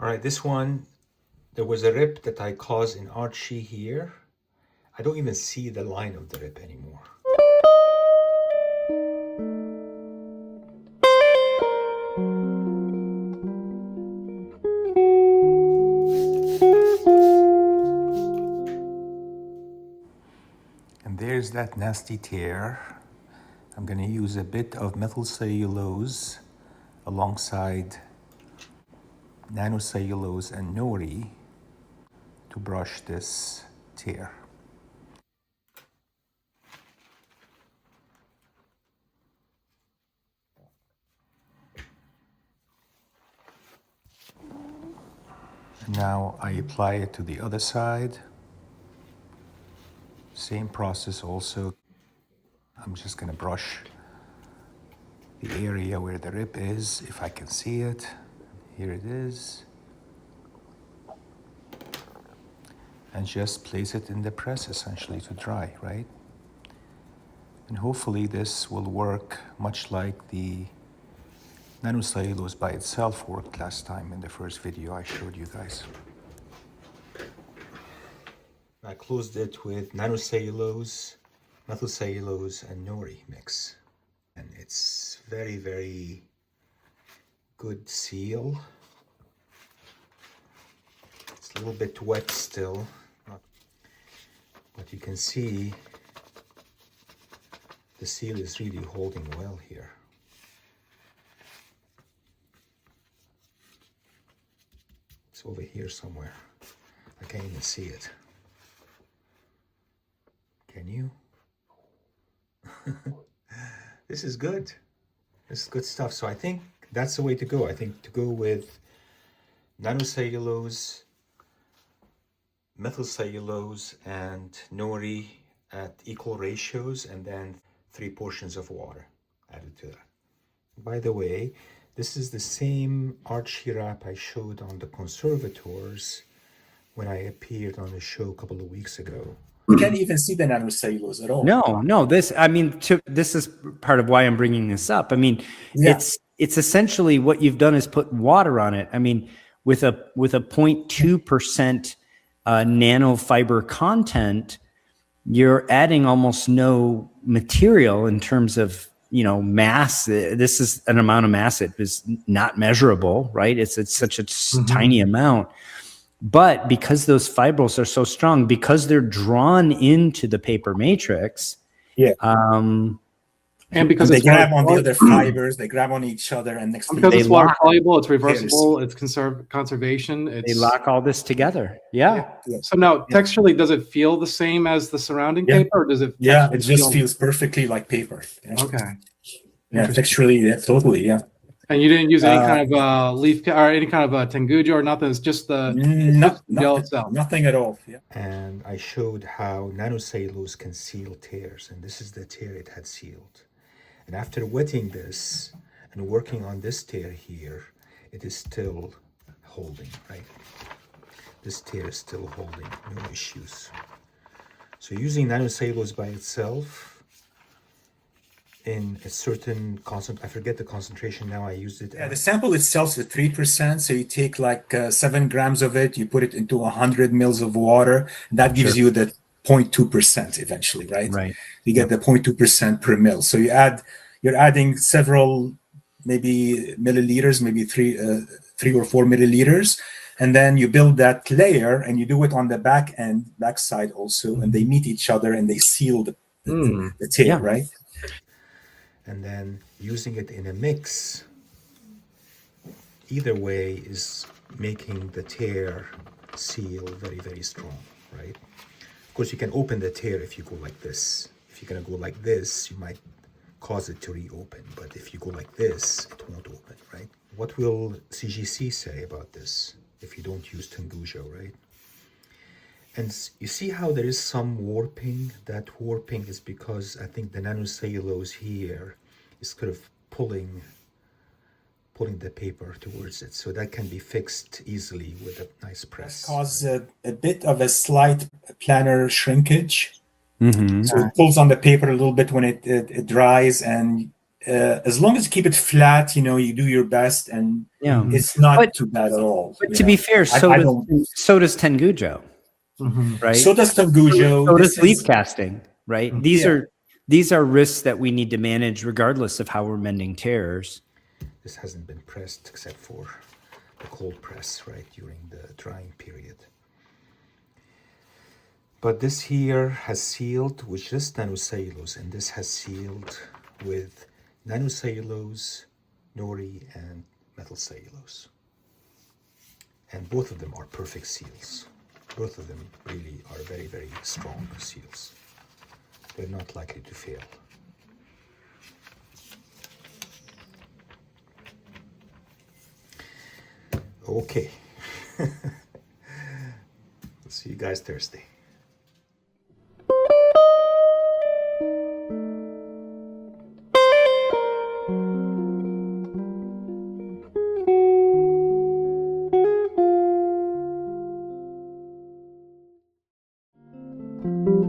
All right, this one, there was a rip that I caused in Archie here. I don't even see the line of the rip anymore. And there's that nasty tear. I'm going to use a bit of methyl cellulose alongside nanocellulose and Nori to brush this tear. Now I apply it to the other side. Same process also. I'm just going to brush the area where the rip is, if I can see it. Here it is. And just place it in the press essentially to dry, right? And hopefully this will work much like the nanocellulose by itself worked last time in the first video I showed you guys. I closed it with nanocellulose, methyl cellulose, and Nori mix. And it's very, very good seal. It's a little bit wet still, but you can see the seal is really holding well here. It's over here somewhere. I can't even see it. Can you? This is good. This is good stuff. So I think that's the way to go. I think to go with nanocellulose, methyl cellulose, and Nori at equal ratios, and then 3 portions of water added to that. By the way, this is the same Archie wrap I showed on the conservators when I appeared on the show a couple of weeks ago. You can't even see the nanocellulose at all. No, this is part of why I'm bringing this up. I mean, yeah. It's essentially what you've done is put water on it. I mean, with a 0.2% nanofiber content, you're adding almost no material in terms of, mass. This is an amount of mass that is not measurable, right? It's such a tiny amount. But because those fibrils are so strong, because they're drawn into the paper matrix, and because they grab on the other fibers, they grab on each other, and next because it's water soluble, it's reversible, it's conservation. They lock all this together. Yeah. So now, texturally, does it feel the same as the surrounding paper, or does it? Yeah, it just feels perfectly like paper. Yeah. Okay. Yeah, texturally, totally. Yeah. And you didn't use any kind of leaf or any kind of tenguja or nothing. It's just the gel itself. Nothing at all. Yeah. And I showed how nanocellulose can seal tears, and this is the tear it had sealed. And after wetting this and working on this tear here, it is still holding, right? This tear is still holding, no issues. So using nanocellulose by itself in a certain I forget the concentration now, I used it. Yeah, the sample itself is 3%. So you take like 7 grams of it, you put it into 100 mils of water. That gives you the 0.2% eventually, right? Right. You get the 0.2% per mil. So you're adding several, maybe milliliters, maybe 3 or 4 milliliters. And then you build that layer and you do it on the back side also. And they meet each other and they seal the tear, right? And then using it in a mix, either way is making the tear seal very, very strong, right? Of course, you can open the tear if you go like this. If you're going to go like this, you might cause it to reopen. But if you go like this, it won't open, right? What will CGC say about this if you don't use tenguja, right? And you see how there is some warping? That warping is because I think the nanocellulose here is kind of pulling the paper towards it. So that can be fixed easily with a nice press. Cause a bit of a slight planar shrinkage. So it pulls on the paper a little bit when it dries, and as long as you keep it flat, you do your best, and Yeah. it's not But- too bad at all. But to be fair, so does Tengujo, right? So does Tengujo. So does leaf casting, right? Yeah. These are risks that we need to manage regardless of how we're mending tears. This hasn't been pressed except for the cold press, right, during the drying period. But this here has sealed with just nanocellulose, and this has sealed with nanocellulose, Nori, and methyl cellulose. And both of them are perfect seals. Both of them really are very, very strong seals. They're not likely to fail. Okay. See you guys Thursday. Thank you.